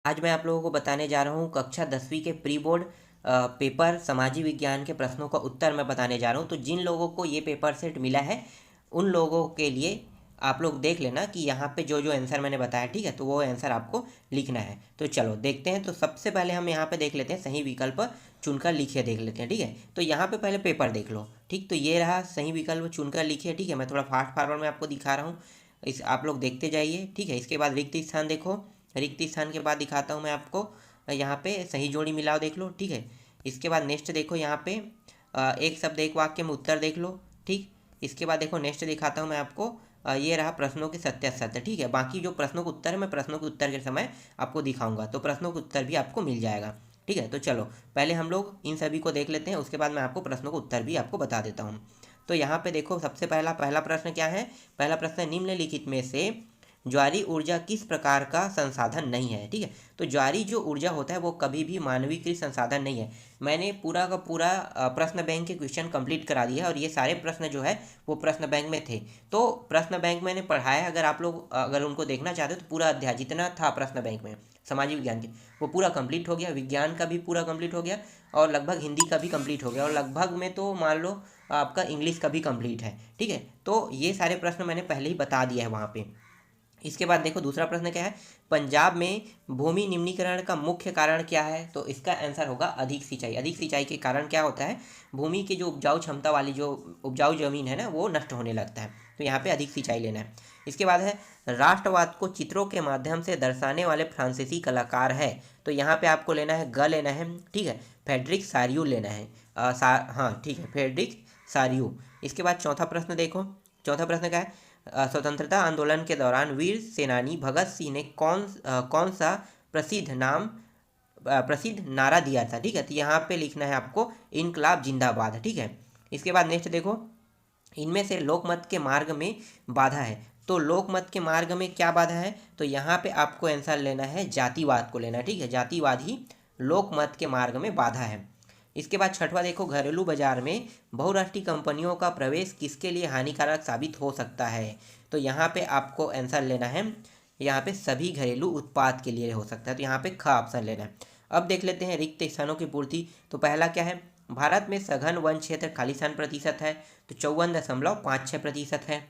आज मैं आप लोगों को बताने जा रहा हूँ कक्षा 10वीं के प्री बोर्ड पेपर सामाजिक विज्ञान के प्रश्नों का उत्तर मैं बताने जा रहा हूँ। तो जिन लोगों को ये पेपर सेट मिला है उन लोगों के लिए आप लोग देख लेना कि यहाँ पे जो जो आंसर मैंने बताया, ठीक है, तो वो आंसर आपको लिखना है। तो चलो देखते हैं। तो सबसे पहले हम यहाँ पे देख लेते हैं, सही विकल्प चुनकर लिखिए देख लेते हैं, ठीक है। तो यहाँ पे पहले पेपर देख लो, ठीक। तो ये रहा सही विकल्प चुनकर लिखिए, ठीक है। मैं थोड़ा फास्ट फॉरवर्ड में आपको दिखा रहा हूँ, इस आप लोग देखते जाइए, ठीक है। इसके बाद रिक्त स्थान देखो, रिक्त स्थान के बाद दिखाता हूँ मैं आपको, यहाँ पे सही जोड़ी मिलाओ देख लो, ठीक है। इसके बाद नेक्स्ट देखो, यहाँ पे एक शब्द एक वाक्य में उत्तर देख लो, ठीक। इसके बाद देखो नेक्स्ट दिखाता हूँ मैं आपको, ये रहा प्रश्नों के सत्यासत्य, ठीक है। बाकी जो प्रश्नों के उत्तर है मैं प्रश्नों के उत्तर के समय आपको दिखाऊंगा, तो प्रश्नों के उत्तर भी आपको मिल जाएगा, ठीक है। तो चलो पहले हम लोग इन सभी को देख लेते हैं, उसके बाद मैं आपको प्रश्नों का उत्तर भी आपको बता देता हूँ। तो यहाँ पे देखो सबसे पहला प्रश्न क्या है। पहला प्रश्न, निम्नलिखित में से ज्वारी ऊर्जा किस प्रकार का संसाधन नहीं है, ठीक है। तो ज्वारी जो ऊर्जा होता है वो कभी भी मानवीकृत संसाधन नहीं है। मैंने पूरा का पूरा प्रश्न बैंक के क्वेश्चन कंप्लीट करा दिया है और ये सारे प्रश्न जो है वो प्रश्न बैंक में थे। तो प्रश्न बैंक मैंने पढ़ाया, अगर आप लोग अगर उनको देखना चाहते हो तो पूरा अध्याय जितना था प्रश्न बैंक में सामाजिक विज्ञान के वो पूरा कंप्लीट हो गया, विज्ञान का भी पूरा कंप्लीट हो गया और लगभग हिंदी का भी कंप्लीट हो गया और लगभग में तो मान लो आपका इंग्लिश का भी कंप्लीट है, ठीक है। तो ये सारे प्रश्न मैंने पहले ही बता दिया है वहाँ पे। इसके बाद देखो दूसरा प्रश्न क्या है, पंजाब में भूमि निम्नीकरण का मुख्य कारण क्या है। तो इसका आंसर होगा अधिक सिंचाई। अधिक सिंचाई के कारण क्या होता है, भूमि की जो उपजाऊ क्षमता वाली जो उपजाऊ जमीन है ना वो नष्ट होने लगता है, तो यहाँ पे अधिक सिंचाई लेना है। इसके बाद है, राष्ट्रवाद को चित्रों के माध्यम से दर्शाने वाले फ्रांसीसी कलाकार है। तो यहाँ पे आपको लेना है ग लेना है, ठीक है, फ्रेडरिक सारियू लेना है, हाँ ठीक है, फ्रेडरिक सारियू। इसके बाद चौथा प्रश्न देखो, चौथा प्रश्न क्या है, स्वतंत्रता आंदोलन के दौरान वीर सेनानी भगत सिंह ने कौन सा प्रसिद्ध नारा दिया था, ठीक है। तो यहाँ पे लिखना है आपको इनकलाब जिंदाबाद, ठीक है। इसके बाद नेक्स्ट देखो, इनमें से लोकमत के मार्ग में बाधा है। तो लोकमत के मार्ग में क्या बाधा है, तो यहाँ पे आपको आंसर लेना है जातिवाद को लेना है, ठीक है। जातिवाद ही लोकमत के मार्ग में बाधा है। इसके बाद छठवां देखो, घरेलू बाजार में बहुराष्ट्रीय कंपनियों का प्रवेश किसके लिए हानिकारक साबित हो सकता है। तो यहाँ पे आपको आंसर लेना है, यहाँ पे सभी घरेलू उत्पाद के लिए हो सकता है, तो यहाँ पे ख ऑप्शन लेना है। अब देख लेते हैं रिक्त स्थानों की पूर्ति। तो पहला क्या है, भारत में सघन वन क्षेत्र खालिस्तान प्रतिशत है, तो 54.56% है।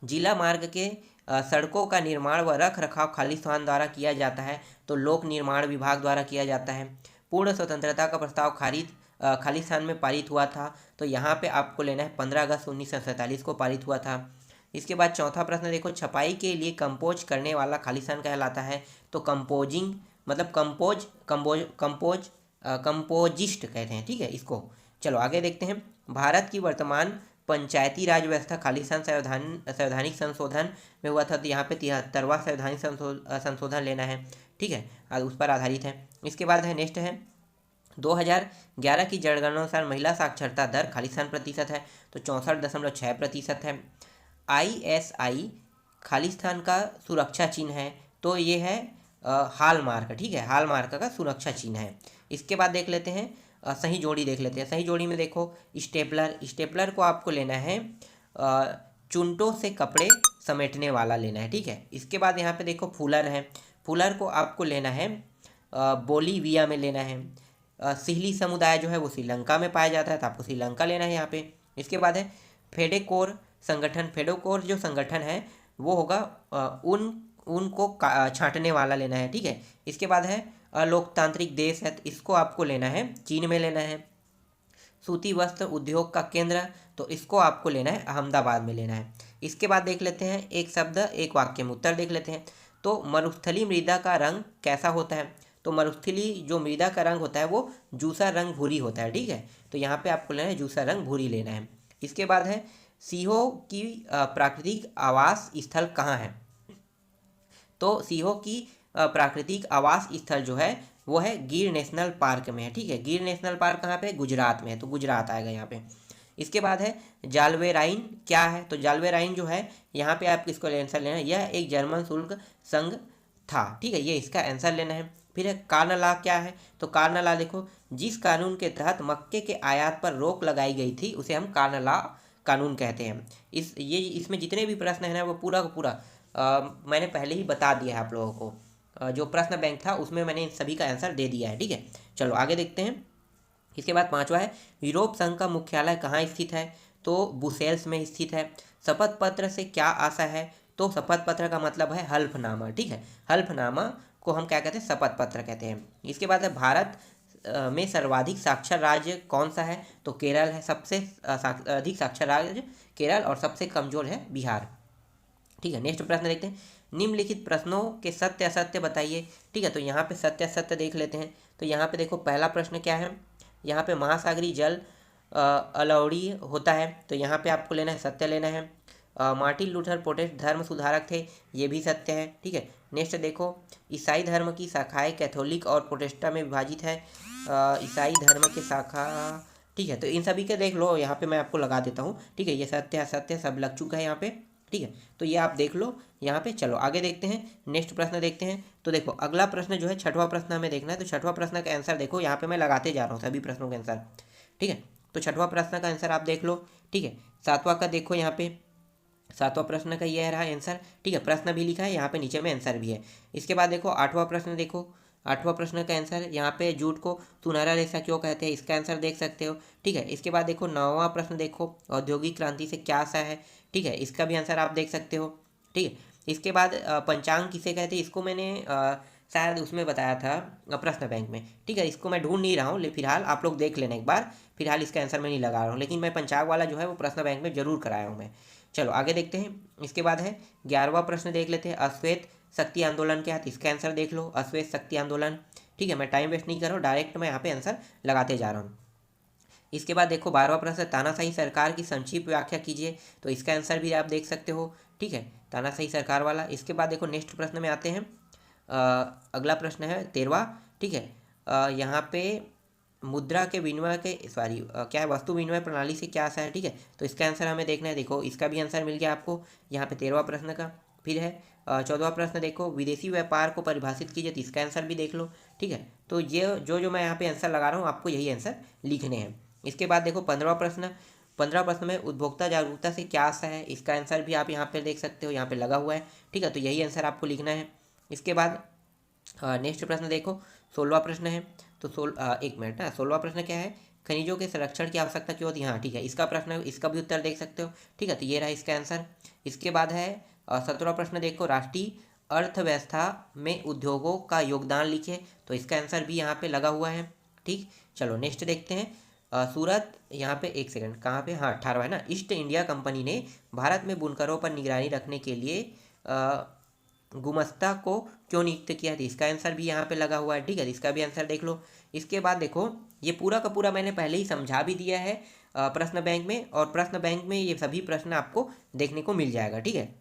जिला मार्ग के सड़कों का निर्माण व रख रखाव खालिस्तान द्वारा किया जाता है, तो लोक निर्माण विभाग द्वारा किया जाता है। पूर्ण स्वतंत्रता का प्रस्ताव खालिस्तान में पारित हुआ था, तो यहाँ पे आपको लेना है 15 अगस्त 1947 को पारित हुआ था। इसके बाद चौथा प्रश्न देखो, छपाई के लिए कंपोज करने वाला खालिस्तान कहलाता है। तो कंपोजिंग मतलब कंपोजिस्ट कहते हैं, ठीक है इसको। चलो आगे देखते हैं, भारत की वर्तमान पंचायती राज व्यवस्था खालिस्तान संवैधानिक संशोधन में हुआ था, तो यहाँ पे 73वां संवैधानिक संशोधन लेना है, ठीक है, उस पर आधारित है। इसके बाद है नेक्स्ट है, 2011 की जनगणना अनुसार महिला साक्षरता दर खालिस्तान प्रतिशत है, तो 64.6% है। ISI खालिस्तान का सुरक्षा चिन्ह है, तो ये है हॉलमार्क, ठीक है, हॉलमार्क का सुरक्षा चिन्ह है। इसके बाद देख लेते हैं सही जोड़ी देख लेते हैं। सही जोड़ी में देखो, स्टेपलर को आपको लेना है चुनटों से कपड़े समेटने वाला लेना है, ठीक है। इसके बाद यहाँ पे देखो फूलर है, फूलर को आपको लेना है बोलीविया में लेना है। सिहली समुदाय जो है वो श्रीलंका में पाया जाता है, तो आपको श्रीलंका लेना है यहाँ पे। इसके बाद है फेडेकोर संगठन, फेडोकोर जो संगठन है वो होगा ऊन को छांटने वाला लेना है, ठीक है। इसके बाद है लोकतांत्रिक देश है, तो इसको आपको लेना है चीन में लेना है। सूती वस्त्र उद्योग का केंद्र, तो इसको आपको लेना है अहमदाबाद में लेना है। इसके बाद देख लेते हैं एक शब्द एक वाक्य में उत्तर देख लेते हैं। तो मरुस्थली मृदा का रंग कैसा होता है। तो मरुस्थली जो मृदा का रंग होता है वो जूसा रंग भूरी होता है, ठीक है। तो यहाँ पे आपको लेना है जूसा रंग भूरी लेना है। इसके बाद है सिंहों की प्राकृतिक आवास स्थल कहाँ है। तो सिंहों की प्राकृतिक आवास स्थल जो है वो है गिर नेशनल पार्क में है, ठीक है। गिर नेशनल पार्क कहाँ पे, गुजरात में है, तो गुजरात आएगा यहाँ पे। इसके बाद है जालवेराइन क्या है। तो जालवेराइन जो है यहाँ पे आप किसको आंसर लेना है, यह एक जर्मन शुल्क संघ था, ठीक है, ये इसका आंसर लेना है। फिर है कार्नला क्या है। तो कार्नला देखो, जिस कानून के तहत मक्के के आयात पर रोक लगाई गई थी उसे हम कार्नला कानून कहते हैं। इसमें जितने भी प्रश्न हैं ना वो पूरा का पूरा मैंने पहले ही बता दिया है आप लोगों को। जो प्रश्न बैंक था उसमें मैंने इन सभी का आंसर दे दिया है। ठीक है, चलो आगे देखते हैं। इसके बाद पांचवा है, यूरोप संघ का मुख्यालय कहाँ स्थित है? तो ब्रुसेल्स में स्थित है। शपथ पत्र से क्या आशा है? तो शपथ पत्र का मतलब है हल्फनामा। ठीक है, हल्फनामा को हम क्या कहते हैं? शपथ पत्र कहते हैं। इसके बाद है, भारत में सर्वाधिक साक्षर राज्य कौन सा है? तो केरल है। सबसे अधिक साक्षर राज्य केरल और सबसे कमजोर है बिहार। ठीक है, नेक्स्ट प्रश्न देखते हैं, निम्नलिखित प्रश्नों के सत्य असत्य बताइए। ठीक है, तो यहाँ पे सत्य असत्य देख लेते हैं। तो यहाँ पे देखो पहला प्रश्न क्या है, यहाँ पे महासागरीय जल अलाउडी होता है, तो यहाँ पे आपको लेना है, सत्य लेना है। मार्टिन लूथर प्रोटेस्टेंट धर्म सुधारक थे, ये भी सत्य है। ठीक है, नेक्स्ट देखो, ईसाई धर्म की शाखाएं कैथोलिक और प्रोटेस्टेंट में विभाजित है। ईसाई धर्म की शाखा, ठीक है, तो इन सभी के देख लो, यहाँ पे मैं आपको लगा देता हूँ। ठीक है, ये सत्य असत्य सब लग चुका है यहाँ पे। ठीक है, तो ये आप देख लो यहाँ पे। चलो आगे देखते हैं, नेक्स्ट प्रश्न देखते हैं। तो देखो अगला प्रश्न जो है छठवां प्रश्न हमें देखना है। तो छठवां प्रश्न का आंसर देखो, यहाँ पे मैं लगाते जा रहा हूँ सभी प्रश्नों के आंसर। ठीक है, तो छठवां प्रश्न का आंसर आप देख लो। ठीक है, सातवां का देखो, यहाँ पे सातवां प्रश्न का ये रहा आंसर। ठीक है, प्रश्न भी लिखा है यहाँ पे, नीचे में आंसर भी है। इसके बाद देखो आठवां प्रश्न देखो, आठवां प्रश्न का आंसर यहाँ पे, झूठ को सुनहरा रेशा क्यों कहते हैं? इसका आंसर देख सकते हो। ठीक है, इसके बाद देखो नौवां प्रश्न देखो, औद्योगिक क्रांति से क्या आशा है? ठीक है, इसका भी आंसर आप देख सकते हो। ठीक है, इसके बाद पंचांग किसे कहते हैं? इसको मैंने शायद उसमें बताया था प्रश्न बैंक में। ठीक है, इसको मैं ढूंढ नहीं रहा हूँ, लेकिन फिलहाल आप लोग देख लेना एक बार। फिलहाल इसका आंसर मैं नहीं लगा रहा हूँ, लेकिन मैं पंचांग वाला जो है वो प्रश्न बैंक में जरूर कराया हूँ मैं। चलो आगे देखते हैं। इसके बाद है 11वां प्रश्न देख लेते हैं, अश्वेत शक्ति आंदोलन क्या है? इसका आंसर देख लो, अश्वेत शक्ति आंदोलन। ठीक है, मैं टाइम वेस्ट नहीं कर रहा हूँ, डायरेक्ट मैं यहाँ पे आंसर लगाते जा रहा हूँ। इसके बाद देखो 12वां प्रश्न, तानाशाही सरकार की संक्षिप्त व्याख्या कीजिए। तो इसका आंसर भी आप देख सकते हो। ठीक है, तानाशाही सरकार वाला। इसके बाद देखो नेक्स्ट प्रश्न में आते हैं। अगला प्रश्न है 13वां। ठीक है, यहाँ पे मुद्रा के विनिमय के क्या है, वस्तु विनिमय प्रणाली से क्या आशा है? ठीक है, तो इसका आंसर हमें देखना है। देखो इसका भी आंसर मिल गया आपको यहाँ पे 13वां प्रश्न का। फिर है 14वां प्रश्न देखो, विदेशी व्यापार को परिभाषित कीजिए। तो इसका आंसर भी देख लो। ठीक है, तो ये जो मैं यहाँ पे आंसर लगा रहा हूँ, आपको यही आंसर लिखने हैं। इसके बाद देखो 15वां प्रश्न, 15वां प्रश्न में उपभोक्ता जागरूकता से क्या आशा है? इसका आंसर भी आप यहाँ पे देख सकते हो, यहाँ पे लगा हुआ है। ठीक है, तो यही आंसर आपको लिखना है। इसके बाद नेक्स्ट प्रश्न देखो 16वां प्रश्न है। तो एक मिनट ना, 16वां प्रश्न क्या है, खनिजों के संरक्षण की आवश्यकता क्यों होती है? हाँ ठीक है, इसका प्रश्न, इसका भी उत्तर देख सकते हो। ठीक है, तो ये रहा इसका आंसर। इसके बाद है 17वां प्रश्न देखो, राष्ट्रीय अर्थव्यवस्था में उद्योगों का योगदान लिखे। तो इसका आंसर भी यहाँ पे लगा हुआ है। ठीक, चलो नेक्स्ट देखते हैं। सूरत, यहाँ पे एक सेकंड, कहाँ पे, हाँ 18वां है ना, ईस्ट इंडिया कंपनी ने भारत में बुनकरों पर निगरानी रखने के लिए गुमस्ता को क्यों नियुक्त किया? था इसका आंसर भी यहाँ पे लगा हुआ है। ठीक है, इसका भी आंसर देख लो। इसके बाद देखो ये पूरा का पूरा मैंने पहले ही समझा भी दिया है प्रश्न बैंक में, और प्रश्न बैंक में ये सभी प्रश्न आपको देखने को मिल जाएगा। ठीक है,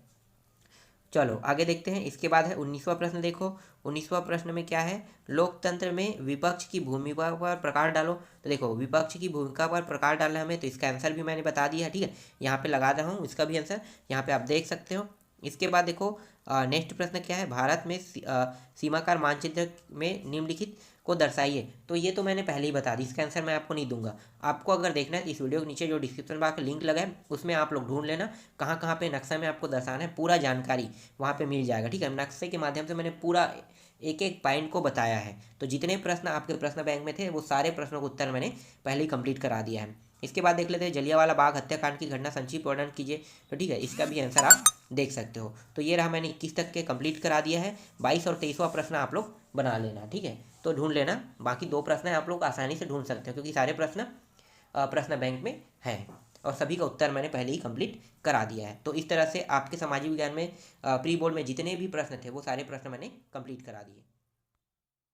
चलो आगे देखते हैं। इसके बाद है 19वां प्रश्न देखो, 19वां प्रश्न में क्या है, लोकतंत्र में विपक्ष की भूमिका पर प्रकाश डालो। तो देखो विपक्ष की भूमिका पर प्रकाश डालना हमें, तो इसका आंसर भी मैंने बता दिया। ठीक है, यहाँ पे लगा रहा हूँ इसका भी आंसर, यहाँ पे आप देख सकते हो। इसके बाद देखो नेक्स्ट प्रश्न क्या है, भारत में सीमाकार मानचित्र में निम्नलिखित को दर्शाइए। तो ये तो मैंने पहले ही बता दी, इसका आंसर मैं आपको नहीं दूंगा। आपको अगर देखना है तो इस वीडियो के नीचे जो डिस्क्रिप्शन बॉक्स लिंक लगा है उसमें आप लोग ढूंढ लेना, कहाँ कहाँ पे नक्शा में आपको दर्शाना है, पूरा जानकारी वहाँ पे मिल जाएगा। ठीक है, नक्शे के माध्यम से मैंने पूरा एक एक पॉइंट को बताया है। तो जितने प्रश्न आपके प्रश्न बैंक में थे वो सारे प्रश्नों का उत्तर मैंने पहले ही कंप्लीट करा दिया है। इसके बाद देख लेते हैं, जलियांवाला बाग हत्याकांड की घटना संक्षिप्त वर्णन कीजिए। तो ठीक है, इसका भी आंसर आप देख सकते हो। तो ये रहा, मैंने 21 तक के कंप्लीट करा दिया है। 22 और 23वां प्रश्न आप लोग बना लेना। ठीक है, तो ढूंढ लेना, बाकी 2 प्रश्न आप लोग आसानी से ढूंढ सकते हो, क्योंकि सारे प्रश्न प्रश्न बैंक में हैं और सभी का उत्तर मैंने पहले ही कंप्लीट करा दिया है। तो इस तरह से आपके सामाजिक विज्ञान में प्री बोर्ड में जितने भी प्रश्न थे वो सारे प्रश्न मैंने कंप्लीट करा दिए।